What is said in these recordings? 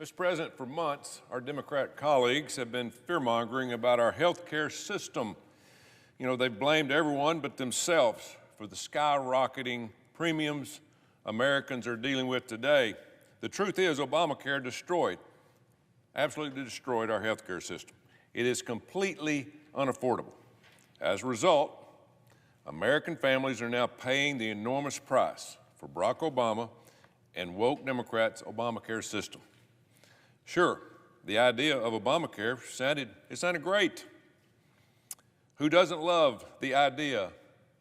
Mr. President, for months, our Democrat colleagues have been fear-mongering about our health care system. They've blamed everyone but themselves for the skyrocketing premiums Americans are dealing with today. The truth is, Obamacare absolutely destroyed our health care system. It is completely unaffordable. As a result, American families are now paying the enormous price for Barack Obama and woke Democrats' Obamacare system. Sure, the idea of Obamacare sounded great. Who doesn't love the idea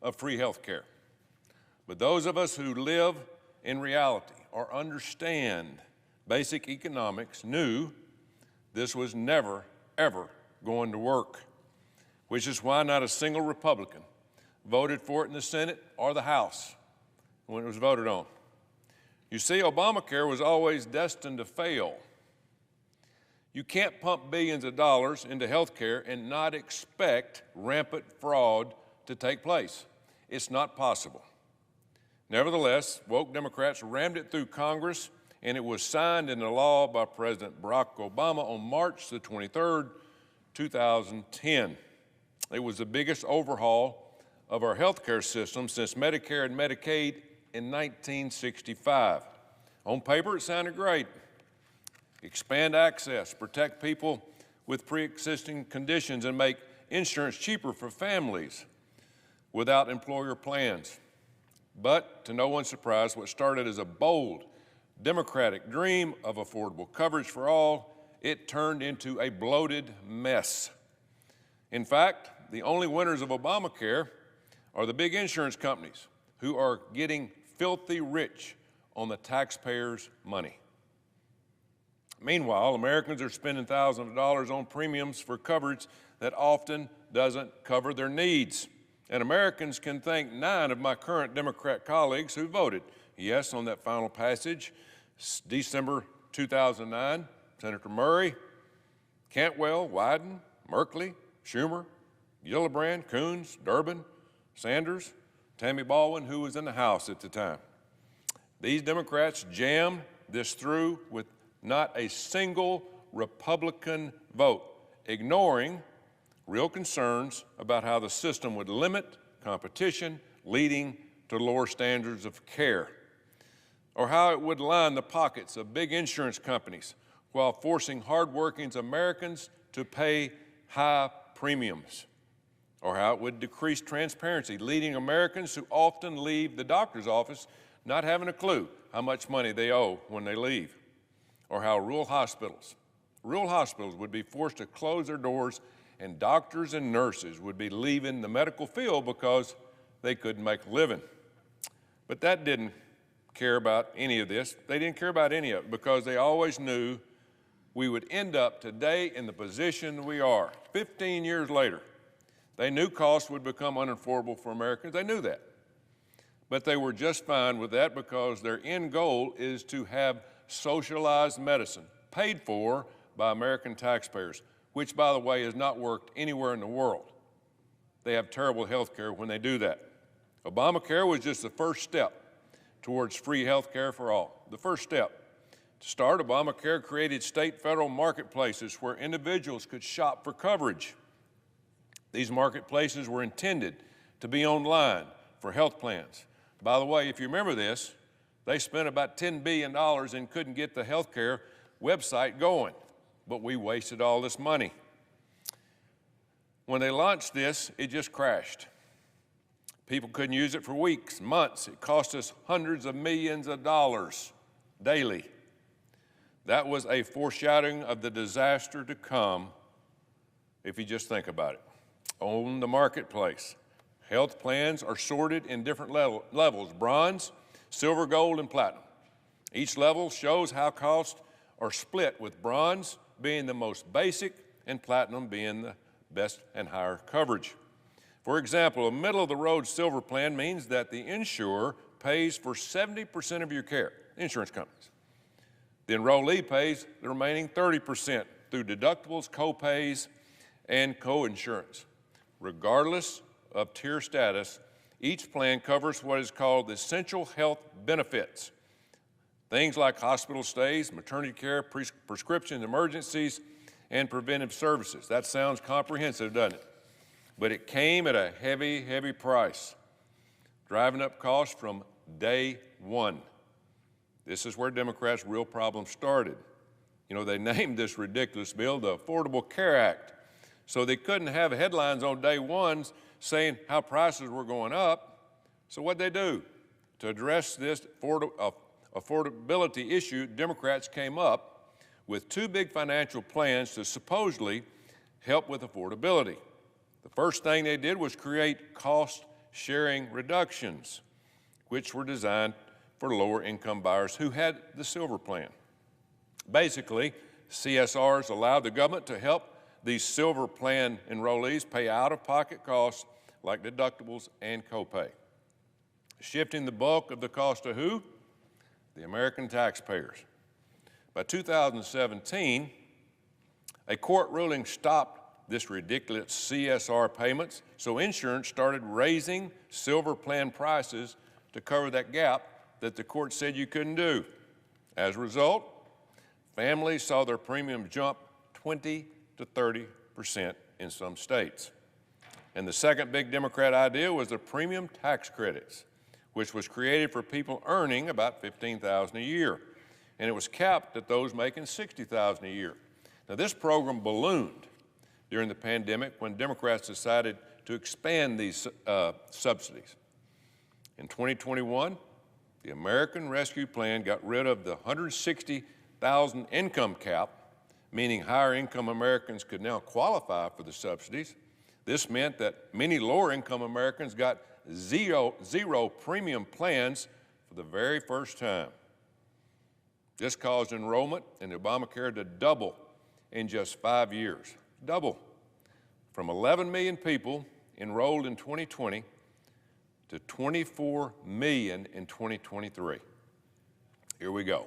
of free health care? But those of us who live in reality or understand basic economics knew this was never, ever going to work, which is why not a single Republican voted for it in the Senate or the House when it was voted on. You see, Obamacare was always destined to fail. You can't pump billions of dollars into health care and not expect rampant fraud to take place. It's not possible. Nevertheless, woke Democrats rammed it through Congress, and it was signed into law by President Barack Obama on March the 23rd, 2010. It was the biggest overhaul of our health care system since Medicare and Medicaid in 1965. On paper, it sounded great. Expand access, protect people with pre-existing conditions, and make insurance cheaper for families without employer plans. But to no one's surprise, what started as a bold Democratic dream of affordable coverage for all, it turned into a bloated mess. In fact, the only winners of Obamacare are the big insurance companies who are getting filthy rich on the taxpayers' money. Meanwhile, Americans are spending thousands of dollars on premiums for coverage that often doesn't cover their needs. And Americans can thank 9 of my current Democrat colleagues who voted yes on that final passage, December 2009, Senator Murray, Cantwell, Wyden, Merkley, Schumer, Gillibrand, Coons, Durbin, Sanders, Tammy Baldwin, who was in the House at the time. These Democrats jammed this through with not a single Republican vote, ignoring real concerns about how the system would limit competition, leading to lower standards of care, or how it would line the pockets of big insurance companies while forcing hardworking Americans to pay high premiums, or how it would decrease transparency, leading Americans who often leave the doctor's office not having a clue how much money they owe when they leave, or how rural hospitals would be forced to close their doors and doctors and nurses would be leaving the medical field because they couldn't make a living. But that didn't care about any of this. They didn't care about any of it because they always knew we would end up today in the position we are. 15 years later, they knew costs would become unaffordable for Americans. They knew that. But they were just fine with that because their end goal is to have socialized medicine paid for by American taxpayers, which, by the way, has not worked anywhere in the world. They have terrible health care when they do that. Obamacare was just the first step towards free health care for all. The first step. To start, Obamacare created state-federal marketplaces where individuals could shop for coverage. These marketplaces were intended to be online for health plans. By the way, if you remember this, they spent about $10 billion and couldn't get the health care website going, but we wasted all this money. When they launched this, it just crashed. People couldn't use it for weeks, months. It cost us hundreds of millions of dollars daily. That was a foreshadowing of the disaster to come if you just think about it. On the marketplace, health plans are sorted in different levels: bronze, silver, gold, and platinum. Each level shows how costs are split, with bronze being the most basic and platinum being the best and higher coverage. For example, a middle-of-the-road silver plan means that the insurer pays for 70% of your care, insurance companies. The enrollee pays the remaining 30% through deductibles, co-pays, and co-insurance. Regardless of tier status, each plan covers what is called essential health benefits. Things like hospital stays, maternity care, prescription emergencies, and preventive services. That sounds comprehensive, doesn't it? But it came at a heavy, heavy price, driving up costs from day one. This is where Democrats' real problem started. You know, they named this ridiculous bill the Affordable Care Act, so they couldn't have headlines on day one saying how prices were going up. So what'd they do? To address this affordability issue, Democrats came up with two big financial plans to supposedly help with affordability. The first thing they did was create cost-sharing reductions, which were designed for lower-income buyers who had the Silver Plan. Basically, CSRs allowed the government to help these Silver Plan enrollees pay out-of-pocket costs like deductibles and copay, shifting the bulk of the cost to who? The American taxpayers. By 2017, a court ruling stopped this ridiculous CSR payments, so insurance started raising Silver Plan prices to cover that gap that the court said you couldn't do. As a result, families saw their premium jump 20 to 30% in some states. And the second big Democrat idea was the premium tax credits, which was created for people earning about $15,000 a year. And it was capped at those making $60,000 a year. Now, this program ballooned during the pandemic when Democrats decided to expand these subsidies. In 2021, the American Rescue Plan got rid of the $160,000 income cap, meaning higher income Americans could now qualify for the subsidies. This meant that many lower income Americans got zero premium plans for the very first time. This caused enrollment in Obamacare to double in just 5 years. Double. From 11 million people enrolled in 2020 to 24 million in 2023. Here we go.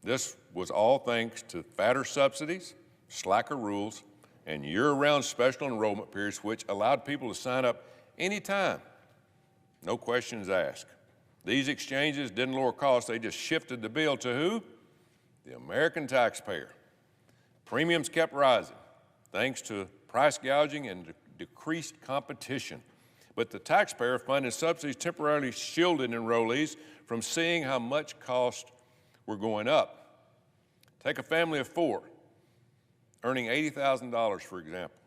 This was all thanks to fatter subsidies, slacker rules, and year-round special enrollment periods, which allowed people to sign up anytime, no questions asked. These exchanges didn't lower costs, they just shifted the bill to who? The American taxpayer. Premiums kept rising, thanks to price gouging and decreased competition. But the taxpayer-funded subsidies temporarily shielded enrollees from seeing how much costs were going up. Take a family of four, earning $80,000, for example.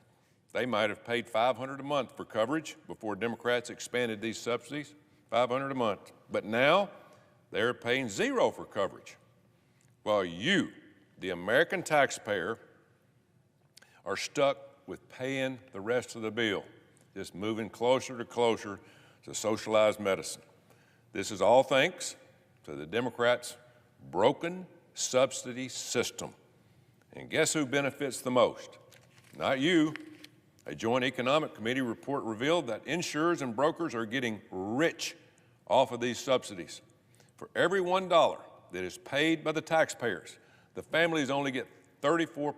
They might have paid $500 a month for coverage before Democrats expanded these subsidies, $500 a month. But now, they're paying zero for coverage, while you, the American taxpayer, are stuck with paying the rest of the bill, just moving closer to socialized medicine. This is all thanks to the Democrats' broken subsidy system. And guess who benefits the most? Not you. A Joint Economic Committee report revealed that insurers and brokers are getting rich off of these subsidies. For every $1 that is paid by the taxpayers, the families only get 34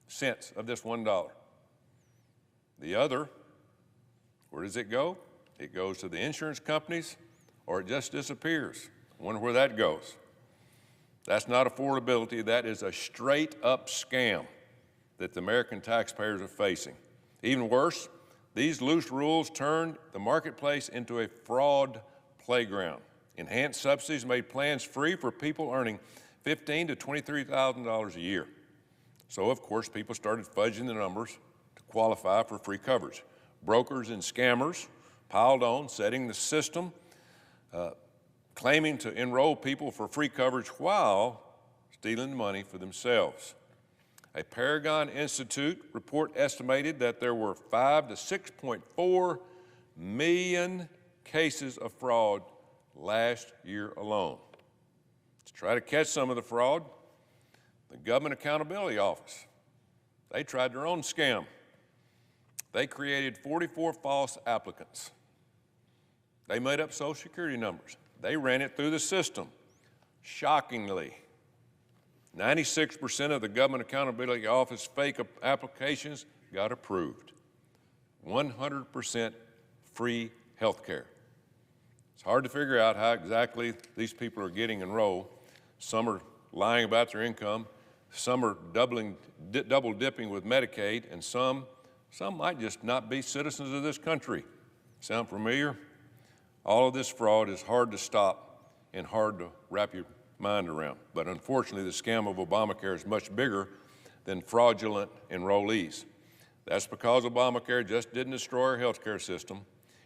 cents of this $1. The other, where does it go? It goes to the insurance companies, or it just disappears. I wonder where that goes. That's not affordability, that is a straight-up scam that the American taxpayers are facing. Even worse, these loose rules turned the marketplace into a fraud playground. Enhanced subsidies made plans free for people earning $15,000 to $23,000 a year. So, of course, people started fudging the numbers to qualify for free coverage. Brokers and scammers piled on, setting the system, claiming to enroll people for free coverage while stealing the money for themselves. A Paragon Institute report estimated that there were 5 to 6.4 million cases of fraud last year alone. To try to catch some of the fraud, the Government Accountability Office, they tried their own scam. They created 44 false applicants. They made up Social Security numbers. They ran it through the system. Shockingly, 96% of the Government Accountability Office fake applications got approved. 100% free health care. It's hard to figure out how exactly these people are getting enrolled, Some are lying about their income. Some are double dipping with Medicaid, and some might just not be citizens of this country. Sound familiar? All of this fraud is hard to stop and hard to wrap your mind around. But unfortunately, the scam of Obamacare is much bigger than fraudulent enrollees. That's because Obamacare just didn't destroy our health care system.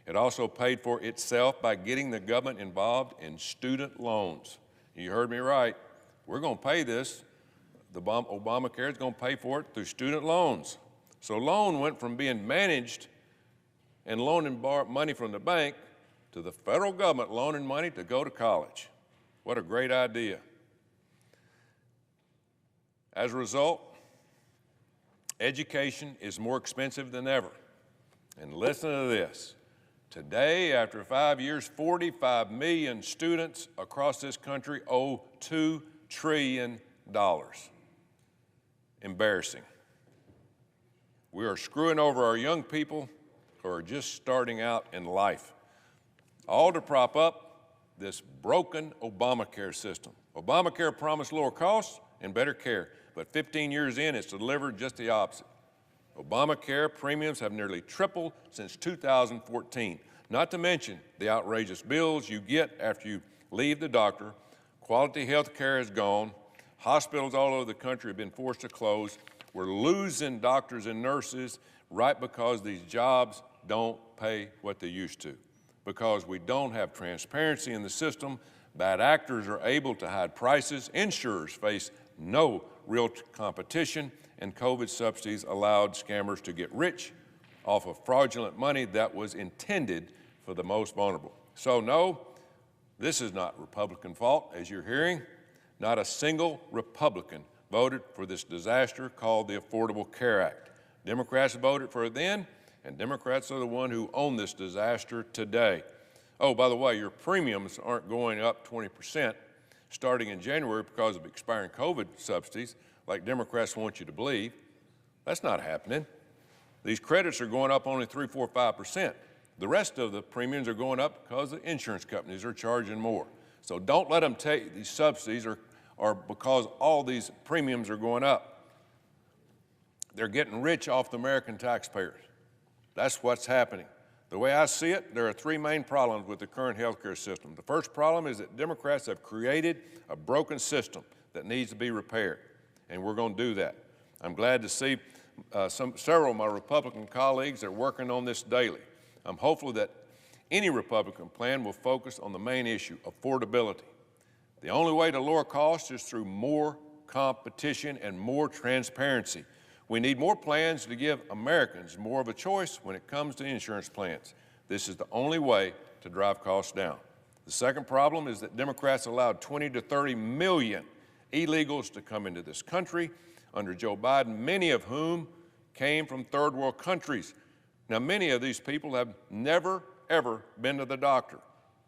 It also paid for itself by getting the government involved in student loans. You heard me right. We're going to pay this. The Obamacare is going to pay for it through student loans. So loan went from being managed and loaning money from the bank to the federal government loaning money to go to college. What a great idea. As a result, education is more expensive than ever. And listen to this. Today, after 5 years, 45 million students across this country owe $2 trillion. Embarrassing. We are screwing over our young people who are just starting out in life, all to prop up this broken Obamacare system. Obamacare promised lower costs and better care, but 15 years in, it's delivered just the opposite. Obamacare premiums have nearly tripled since 2014, not to mention the outrageous bills you get after you leave the doctor. Quality health care is gone. Hospitals all over the country have been forced to close. We're losing doctors and nurses right because these jobs don't pay what they used to. Because we don't have transparency in the system, bad actors are able to hide prices, insurers face no real competition, and COVID subsidies allowed scammers to get rich off of fraudulent money that was intended for the most vulnerable. So no, this is not Republican fault, as you're hearing. Not a single Republican voted for this disaster called the Affordable Care Act. Democrats voted for it then, and Democrats are the one who own this disaster today. Oh, by the way, your premiums aren't going up 20% starting in January because of expiring COVID subsidies, like Democrats want you to believe. That's not happening. These credits are going up only 3, 4, 5%. The rest of the premiums are going up because the insurance companies are charging more. So don't let them take these subsidies or because all these premiums are going up. They're getting rich off the American taxpayers. That's what's happening. The way I see it, there are 3 main problems with the current healthcare system. The first problem is that Democrats have created a broken system that needs to be repaired, and we're going to do that. I'm glad to see several of my Republican colleagues are working on this daily. I'm hopeful that any Republican plan will focus on the main issue, affordability. The only way to lower costs is through more competition and more transparency. We need more plans to give Americans more of a choice when it comes to insurance plans. This is the only way to drive costs down. The second problem is that Democrats allowed 20 to 30 million illegals to come into this country under Joe Biden, many of whom came from third world countries. Now, many of these people have never, ever been to the doctor,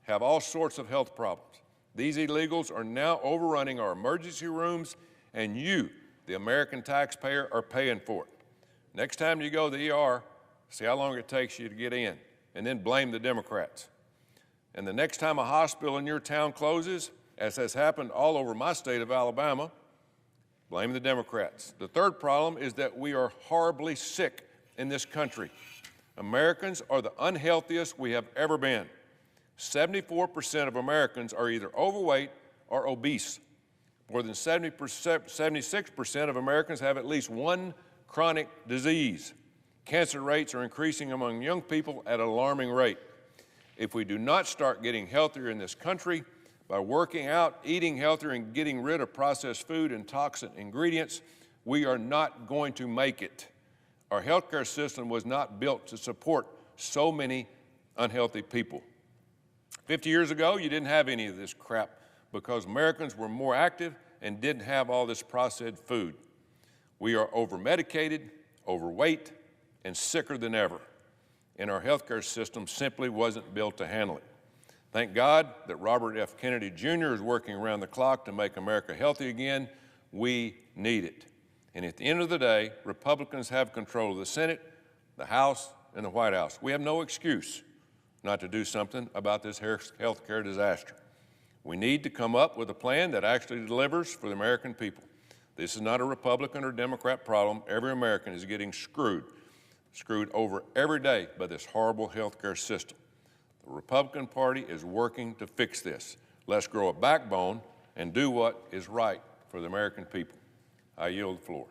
have all sorts of health problems. These illegals are now overrunning our emergency rooms, and you, the American taxpayer, are paying for it. Next time you go to the ER, see how long it takes you to get in, and then blame the Democrats. And the next time a hospital in your town closes, as has happened all over my state of Alabama, blame the Democrats. The third problem is that we are horribly sick in this country. Americans are the unhealthiest we have ever been. 74% of Americans are either overweight or obese. More than 76% of Americans have at least one chronic disease. Cancer rates are increasing among young people at an alarming rate. If we do not start getting healthier in this country by working out, eating healthier, and getting rid of processed food and toxic ingredients, we are not going to make it. Our healthcare system was not built to support so many unhealthy people. 50 years ago, you didn't have any of this crap because Americans were more active and didn't have all this processed food. We are over-medicated, overweight, and sicker than ever, and our healthcare system simply wasn't built to handle it. Thank God that Robert F. Kennedy Jr. is working around the clock to make America healthy again. We need it. And at the end of the day, Republicans have control of the Senate, the House, and the White House. We have no excuse not to do something about this health care disaster. We need to come up with a plan that actually delivers for the American people. This is not a Republican or Democrat problem. Every American is getting screwed over every day by this horrible health care system. The Republican Party is working to fix this. Let's grow a backbone and do what is right for the American people. I yield the floor.